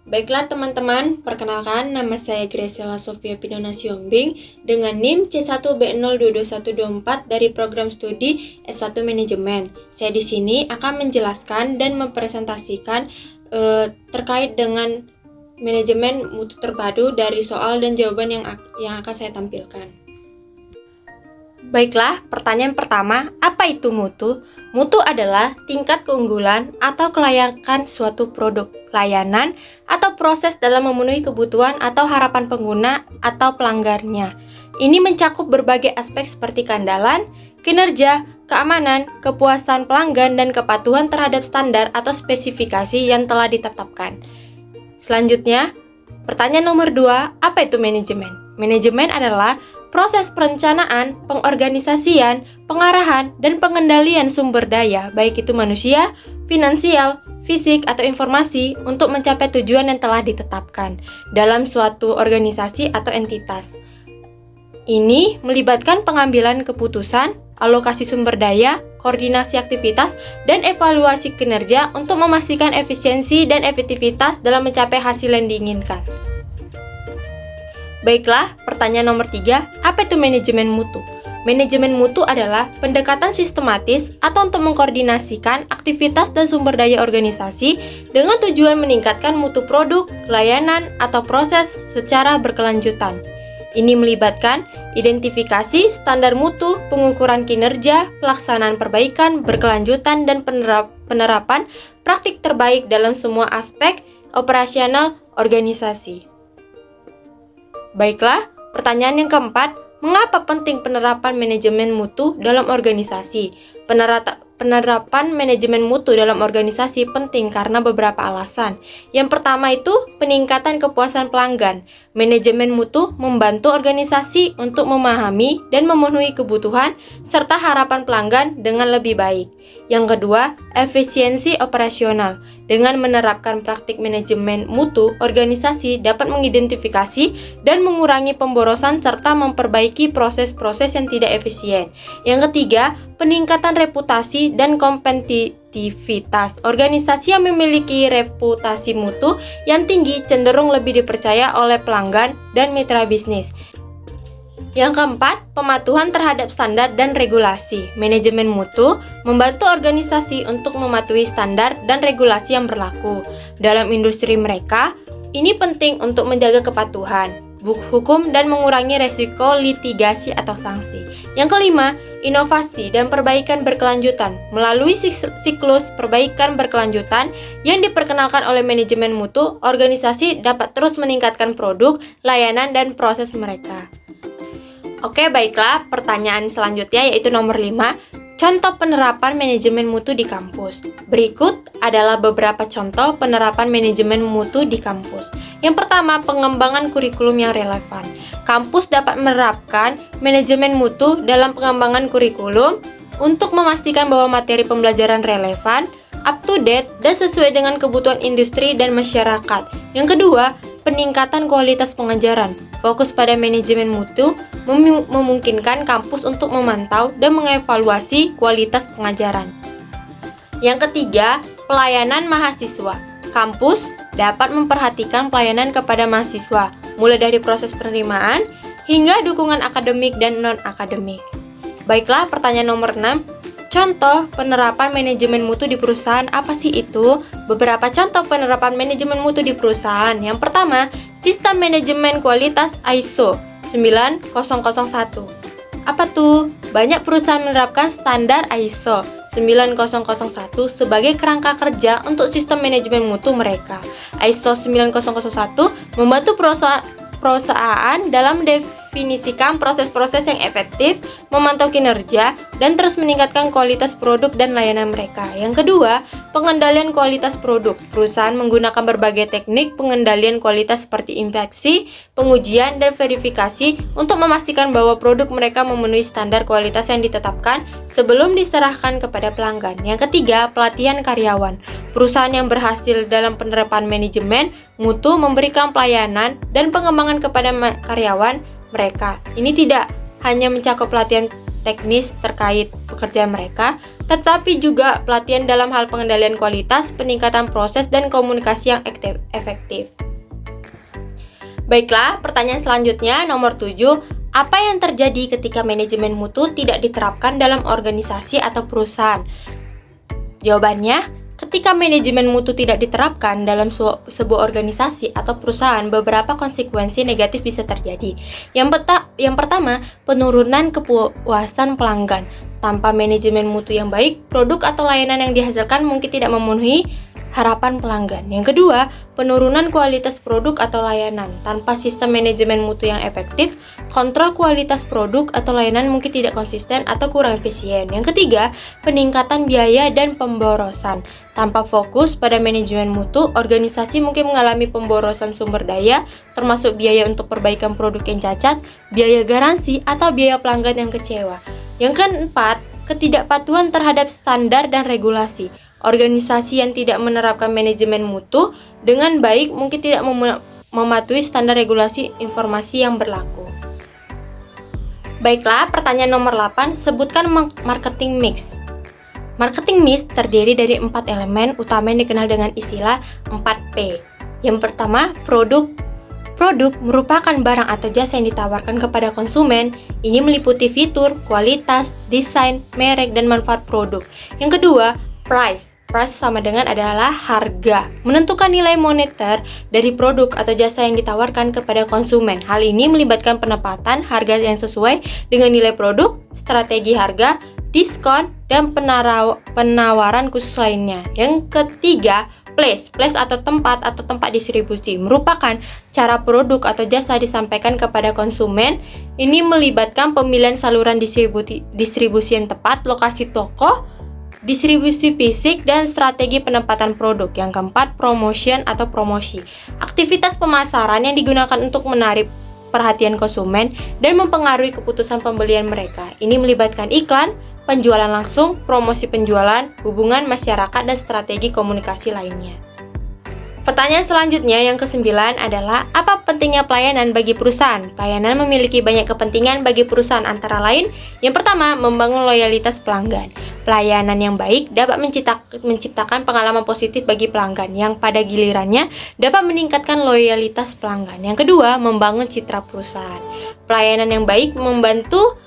Baiklah teman-teman, perkenalkan nama saya Graciela Sofia Pinona Siombing dengan NIM C1B0222124 dari program studi S1 Manajemen. Saya di sini akan menjelaskan dan mempresentasikan terkait dengan manajemen mutu terpadu dari soal dan jawaban yang akan saya tampilkan. Baiklah, pertanyaan pertama, apa itu mutu? Mutu adalah tingkat keunggulan atau kelayakan suatu produk, layanan, atau proses dalam memenuhi kebutuhan atau harapan pengguna atau pelanggannya. Ini mencakup berbagai aspek seperti keandalan, kinerja, keamanan, kepuasan pelanggan, dan kepatuhan terhadap standar atau spesifikasi yang telah ditetapkan. Selanjutnya, pertanyaan nomor 2, apa itu manajemen? Manajemen adalah proses perencanaan, pengorganisasian, pengarahan, dan pengendalian sumber daya, baik itu manusia, finansial, fisik, atau informasi untuk mencapai tujuan yang telah ditetapkan dalam suatu organisasi atau entitas. Ini melibatkan pengambilan keputusan, alokasi sumber daya, koordinasi aktivitas, dan evaluasi kinerja untuk memastikan efisiensi dan efektivitas dalam mencapai hasil yang diinginkan. Baiklah, pertanyaan nomor 3, apa itu manajemen mutu? Manajemen mutu adalah pendekatan sistematis atau untuk mengkoordinasikan aktivitas dan sumber daya organisasi dengan tujuan meningkatkan mutu produk, layanan, atau proses secara berkelanjutan. Ini melibatkan identifikasi standar mutu, pengukuran kinerja, pelaksanaan perbaikan, berkelanjutan, dan penerapan praktik terbaik dalam semua aspek operasional organisasi. Baiklah, pertanyaan yang keempat, mengapa penting penerapan manajemen mutu dalam organisasi? Penerapan manajemen mutu dalam organisasi penting karena beberapa alasan. Yang pertama itu peningkatan kepuasan pelanggan. Manajemen mutu membantu organisasi untuk memahami dan memenuhi kebutuhan serta harapan pelanggan dengan lebih baik. Yang kedua, efisiensi operasional. Dengan menerapkan praktik manajemen mutu, organisasi dapat mengidentifikasi dan mengurangi pemborosan serta memperbaiki proses-proses yang tidak efisien. Yang ketiga, peningkatan reputasi dan kompetitivitas. Organisasi yang memiliki reputasi mutu yang tinggi cenderung lebih dipercaya oleh pelanggan dan mitra bisnis. Yang keempat, pematuhan terhadap standar dan regulasi. Manajemen mutu membantu organisasi untuk mematuhi standar dan regulasi yang berlaku dalam industri mereka. Ini penting untuk menjaga kepatuhan hukum dan mengurangi resiko litigasi atau sanksi. Yang kelima, inovasi dan perbaikan berkelanjutan. Melalui siklus perbaikan berkelanjutan yang diperkenalkan oleh manajemen mutu, organisasi dapat terus meningkatkan produk, layanan, dan proses mereka. Oke, baiklah, pertanyaan selanjutnya yaitu nomor 5, contoh penerapan manajemen mutu di kampus. Berikut adalah beberapa contoh penerapan manajemen mutu di kampus. Yang pertama, pengembangan kurikulum yang relevan. Kampus dapat menerapkan manajemen mutu dalam pengembangan kurikulum untuk memastikan bahwa materi pembelajaran relevan, up to date, dan sesuai dengan kebutuhan industri dan masyarakat. Yang kedua, peningkatan kualitas pengajaran. Fokus pada manajemen mutu memungkinkan kampus untuk memantau dan mengevaluasi kualitas pengajaran. Yang ketiga, pelayanan mahasiswa. Kampus dapat memperhatikan pelayanan kepada mahasiswa, mulai dari proses penerimaan hingga dukungan akademik dan non-akademik. Baiklah, pertanyaan nomor 6. Contoh penerapan manajemen mutu di perusahaan, apa sih itu? Beberapa contoh penerapan manajemen mutu di perusahaan. Yang pertama, sistem manajemen kualitas ISO 9001. Apa tuh? Banyak perusahaan menerapkan standar ISO 9001 sebagai kerangka kerja untuk sistem manajemen mutu mereka. ISO 9001 membantu perusahaan dalam mendefinisikan proses-proses yang efektif, memantau kinerja, dan terus meningkatkan kualitas produk dan layanan mereka. Yang kedua, pengendalian kualitas produk. Perusahaan menggunakan berbagai teknik pengendalian kualitas seperti inspeksi, pengujian, dan verifikasi untuk memastikan bahwa produk mereka memenuhi standar kualitas yang ditetapkan sebelum diserahkan kepada pelanggan. Yang ketiga, pelatihan karyawan. Perusahaan yang berhasil dalam penerapan manajemen mutu memberikan pelayanan dan pengembangan kepada karyawan mereka. Ini tidak hanya mencakup pelatihan teknis terkait pekerjaan mereka, tetapi juga pelatihan dalam hal pengendalian kualitas, peningkatan proses, dan komunikasi yang efektif. Baiklah, pertanyaan selanjutnya nomor 7. Apa yang terjadi ketika manajemen mutu tidak diterapkan dalam organisasi atau perusahaan? Jawabannya, ketika manajemen mutu tidak diterapkan dalam sebuah organisasi atau perusahaan, beberapa konsekuensi negatif bisa terjadi. Yang pertama, penurunan kepuasan pelanggan. Tanpa manajemen mutu yang baik, produk atau layanan yang dihasilkan mungkin tidak memenuhi harapan pelanggan. Yang kedua, penurunan kualitas produk atau layanan. Tanpa sistem manajemen mutu yang efektif, kontrol kualitas produk atau layanan mungkin tidak konsisten atau kurang efisien. Yang ketiga, peningkatan biaya dan pemborosan. Tanpa fokus pada manajemen mutu, organisasi mungkin mengalami pemborosan sumber daya, termasuk biaya untuk perbaikan produk yang cacat, biaya garansi, atau biaya pelanggan yang kecewa. Yang keempat, ketidakpatuhan terhadap standar dan regulasi. Organisasi yang tidak menerapkan manajemen mutu dengan baik mungkin tidak mematuhi standar regulasi informasi yang berlaku. Baiklah, pertanyaan nomor 8, sebutkan marketing mix. Marketing mix terdiri dari 4 elemen utama yang dikenal dengan istilah 4P. Yang pertama, produk. Produk merupakan barang atau jasa yang ditawarkan kepada konsumen. Ini meliputi fitur, kualitas, desain, merek, dan manfaat produk. Yang kedua, price. Price sama dengan adalah harga, menentukan nilai moneter dari produk atau jasa yang ditawarkan kepada konsumen. Hal ini melibatkan penempatan harga yang sesuai dengan nilai produk, strategi harga, diskon, dan penawaran khusus lainnya. Yang ketiga, place atau tempat distribusi merupakan cara produk atau jasa disampaikan kepada konsumen. Ini melibatkan pemilihan saluran distribusi yang tepat, lokasi toko, distribusi fisik, dan strategi penempatan produk. Yang keempat, promotion atau promosi. Aktivitas pemasaran yang digunakan untuk menarik perhatian konsumen dan mempengaruhi keputusan pembelian mereka. Ini melibatkan iklan, penjualan langsung, promosi penjualan, hubungan masyarakat, dan strategi komunikasi lainnya. Pertanyaan selanjutnya yang ke-9 adalah, apa pentingnya pelayanan bagi perusahaan? Pelayanan memiliki banyak kepentingan bagi perusahaan, antara lain, yang pertama, membangun loyalitas pelanggan. Pelayanan yang baik dapat menciptakan pengalaman positif bagi pelanggan, yang pada gilirannya dapat meningkatkan loyalitas pelanggan. Yang kedua, membangun citra perusahaan. Pelayanan yang baik membantu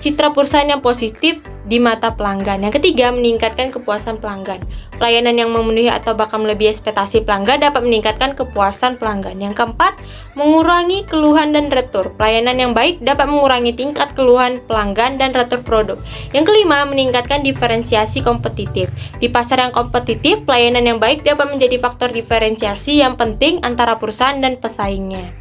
citra perusahaan yang positif di mata pelanggan. Yang ketiga, meningkatkan kepuasan pelanggan. Pelayanan yang memenuhi atau bahkan melebihi ekspektasi pelanggan dapat meningkatkan kepuasan pelanggan. Yang keempat, mengurangi keluhan dan retur. Pelayanan yang baik dapat mengurangi tingkat keluhan pelanggan dan retur produk. Yang kelima, meningkatkan diferensiasi kompetitif. Di pasar yang kompetitif, pelayanan yang baik dapat menjadi faktor diferensiasi yang penting antara perusahaan dan pesaingnya.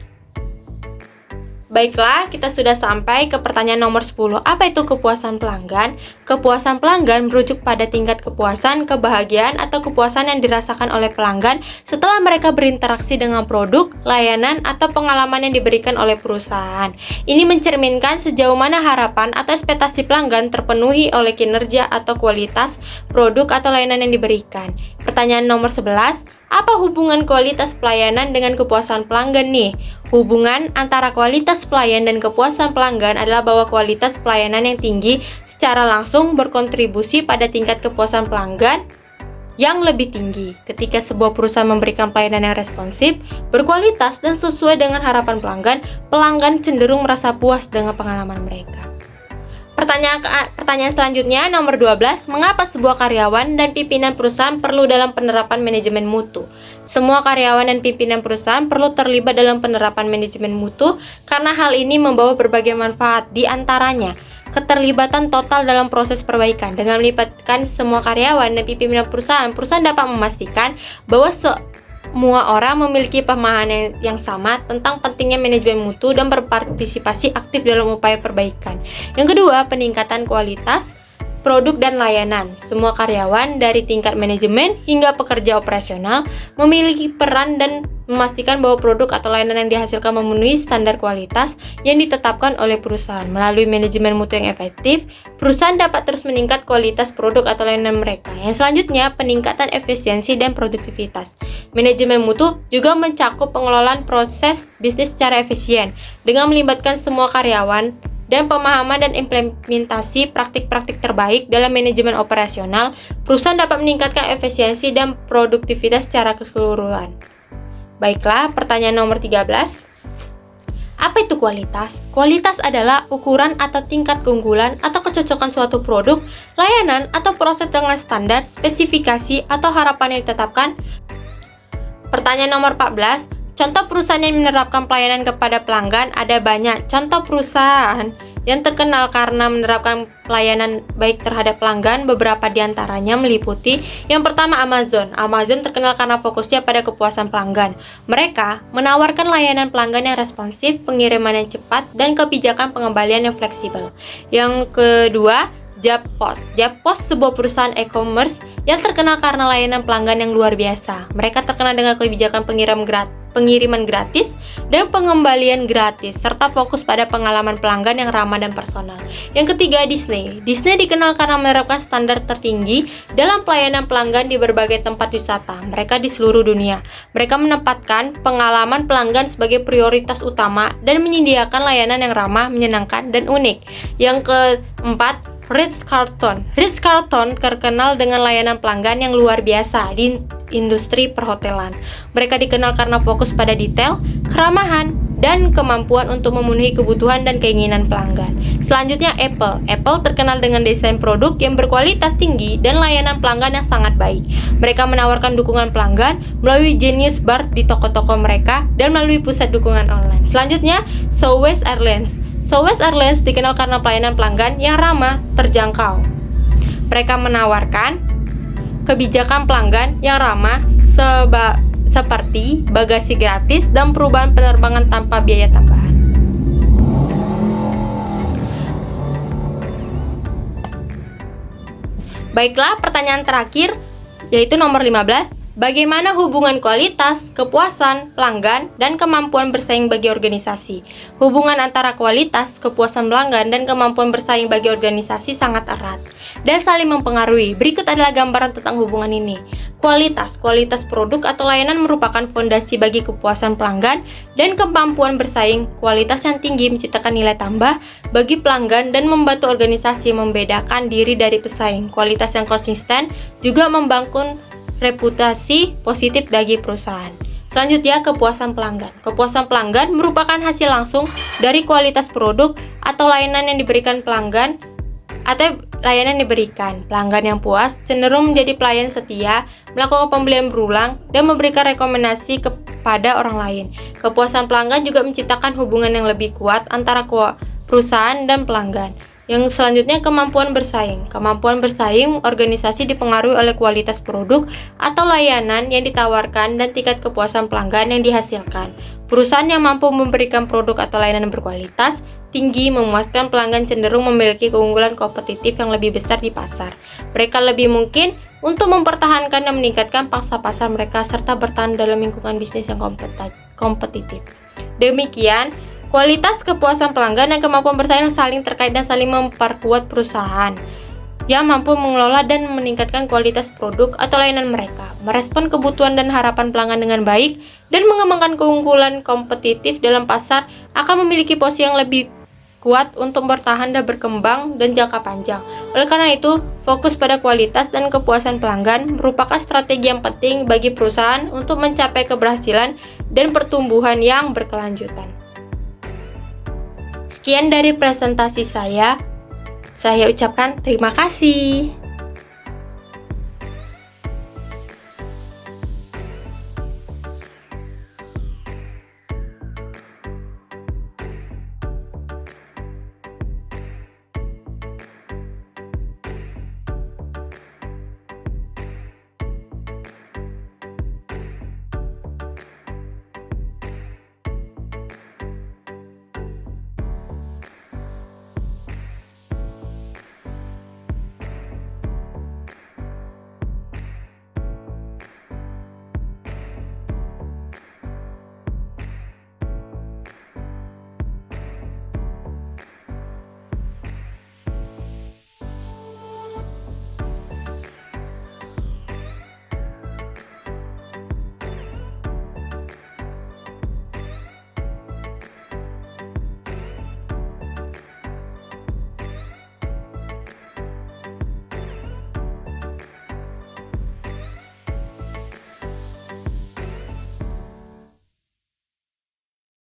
Baiklah, kita sudah sampai ke pertanyaan nomor 10. Apa itu kepuasan pelanggan? Kepuasan pelanggan merujuk pada tingkat kepuasan, kebahagiaan, atau kepuasan yang dirasakan oleh pelanggan setelah mereka berinteraksi dengan produk, layanan, atau pengalaman yang diberikan oleh perusahaan. Ini mencerminkan sejauh mana harapan atau ekspektasi pelanggan terpenuhi oleh kinerja atau kualitas produk atau layanan yang diberikan. Pertanyaan nomor 11. Apa hubungan kualitas pelayanan dengan kepuasan pelanggan nih? Hubungan antara kualitas pelayan dan kepuasan pelanggan adalah bahwa kualitas pelayanan yang tinggi secara langsung berkontribusi pada tingkat kepuasan pelanggan yang lebih tinggi. Ketika sebuah perusahaan memberikan pelayanan yang responsif, berkualitas, dan sesuai dengan harapan pelanggan, pelanggan cenderung merasa puas dengan pengalaman mereka. Pertanyaan selanjutnya nomor 12, mengapa sebuah karyawan dan pimpinan perusahaan perlu dalam penerapan manajemen mutu? Semua karyawan dan pimpinan perusahaan perlu terlibat dalam penerapan manajemen mutu karena hal ini membawa berbagai manfaat, di antaranya keterlibatan total dalam proses perbaikan. Dengan melibatkan semua karyawan dan pimpinan perusahaan dapat memastikan bahwa semua orang memiliki pemahaman yang sama tentang pentingnya manajemen mutu dan berpartisipasi aktif dalam upaya perbaikan. Yang kedua, peningkatan kualitas produk dan layanan. Semua karyawan dari tingkat manajemen hingga pekerja operasional memiliki peran dan memastikan bahwa produk atau layanan yang dihasilkan memenuhi standar kualitas yang ditetapkan oleh perusahaan. Melalui manajemen mutu yang efektif, perusahaan dapat terus meningkat kualitas produk atau layanan mereka. Yang selanjutnya, peningkatan efisiensi dan produktivitas. Manajemen mutu juga mencakup pengelolaan proses bisnis secara efisien dengan melibatkan semua karyawan dan pemahaman dan implementasi praktik-praktik terbaik dalam manajemen operasional, perusahaan dapat meningkatkan efisiensi dan produktivitas secara keseluruhan. Baiklah, pertanyaan nomor 13. Apa itu kualitas? Kualitas adalah ukuran atau tingkat keunggulan atau kecocokan suatu produk, layanan, atau proses dengan standar, spesifikasi, atau harapan yang ditetapkan. Pertanyaan nomor 14. Contoh perusahaan yang menerapkan pelayanan kepada pelanggan ada banyak. Contoh perusahaan yang terkenal karena menerapkan pelayanan baik terhadap pelanggan, beberapa diantaranya meliputi yang pertama Amazon. Amazon terkenal karena fokusnya pada kepuasan pelanggan. Mereka menawarkan layanan pelanggan yang responsif, pengiriman yang cepat, dan kebijakan pengembalian yang fleksibel. Yang kedua, Jackpost. Jackpost sebuah perusahaan e-commerce yang terkenal karena layanan pelanggan yang luar biasa. Mereka terkenal dengan kebijakan pengiriman gratis dan pengembalian gratis, serta fokus pada pengalaman pelanggan yang ramah dan personal. Yang ketiga, Disney. Disney dikenal karena menerapkan standar tertinggi dalam pelayanan pelanggan di berbagai tempat wisata mereka di seluruh dunia. Mereka menempatkan pengalaman pelanggan sebagai prioritas utama dan menyediakan layanan yang ramah, menyenangkan, dan unik. Yang keempat, Ritz-Carlton. Ritz-Carlton terkenal dengan layanan pelanggan yang luar biasa di industri perhotelan. Mereka dikenal karena fokus pada detail, keramahan, dan kemampuan untuk memenuhi kebutuhan dan keinginan pelanggan. Selanjutnya, Apple. Apple terkenal dengan desain produk yang berkualitas tinggi dan layanan pelanggan yang sangat baik. Mereka menawarkan dukungan pelanggan melalui Genius Bar di toko-toko mereka dan melalui pusat dukungan online. Selanjutnya, Southwest Airlines. Southwest Airlines dikenal karena pelayanan pelanggan yang ramah, terjangkau. Mereka menawarkan kebijakan pelanggan yang ramah seperti bagasi gratis dan perubahan penerbangan tanpa biaya tambahan. Baiklah, pertanyaan terakhir yaitu nomor 15. Bagaimana hubungan kualitas, kepuasan, pelanggan, dan kemampuan bersaing bagi organisasi? Hubungan antara kualitas, kepuasan pelanggan, dan kemampuan bersaing bagi organisasi sangat erat dan saling mempengaruhi. Berikut adalah gambaran tentang hubungan ini. Kualitas produk atau layanan merupakan fondasi bagi kepuasan pelanggan dan kemampuan bersaing. Kualitas yang tinggi menciptakan nilai tambah bagi pelanggan dan membantu organisasi membedakan diri dari pesaing. Kualitas yang konsisten juga membangun reputasi positif bagi perusahaan. Selanjutnya, kepuasan pelanggan. Kepuasan pelanggan merupakan hasil langsung dari kualitas produk atau layanan yang diberikan pelanggan atau layanan diberikan. Pelanggan yang puas cenderung menjadi pelayan setia, melakukan pembelian berulang, dan memberikan rekomendasi kepada orang lain. Kepuasan pelanggan juga menciptakan hubungan yang lebih kuat antara perusahaan dan pelanggan. Yang selanjutnya, kemampuan bersaing. Kemampuan bersaing organisasi dipengaruhi oleh kualitas produk atau layanan yang ditawarkan dan tingkat kepuasan pelanggan yang dihasilkan. Perusahaan yang mampu memberikan produk atau layanan berkualitas tinggi memuaskan pelanggan cenderung memiliki keunggulan kompetitif yang lebih besar di pasar. Mereka lebih mungkin untuk mempertahankan dan meningkatkan pangsa pasar mereka serta bertahan dalam lingkungan bisnis yang kompetitif. Demikian, kualitas, kepuasan pelanggan, dan kemampuan bersaing saling terkait dan saling memperkuat perusahaan yang mampu mengelola dan meningkatkan kualitas produk atau layanan mereka, merespon kebutuhan dan harapan pelanggan dengan baik, dan mengembangkan keunggulan kompetitif dalam pasar akan memiliki posisi yang lebih kuat untuk bertahan dan berkembang dan jangka panjang. Oleh karena itu, fokus pada kualitas dan kepuasan pelanggan merupakan strategi yang penting bagi perusahaan untuk mencapai keberhasilan dan pertumbuhan yang berkelanjutan. Sekian dari presentasi saya ucapkan terima kasih.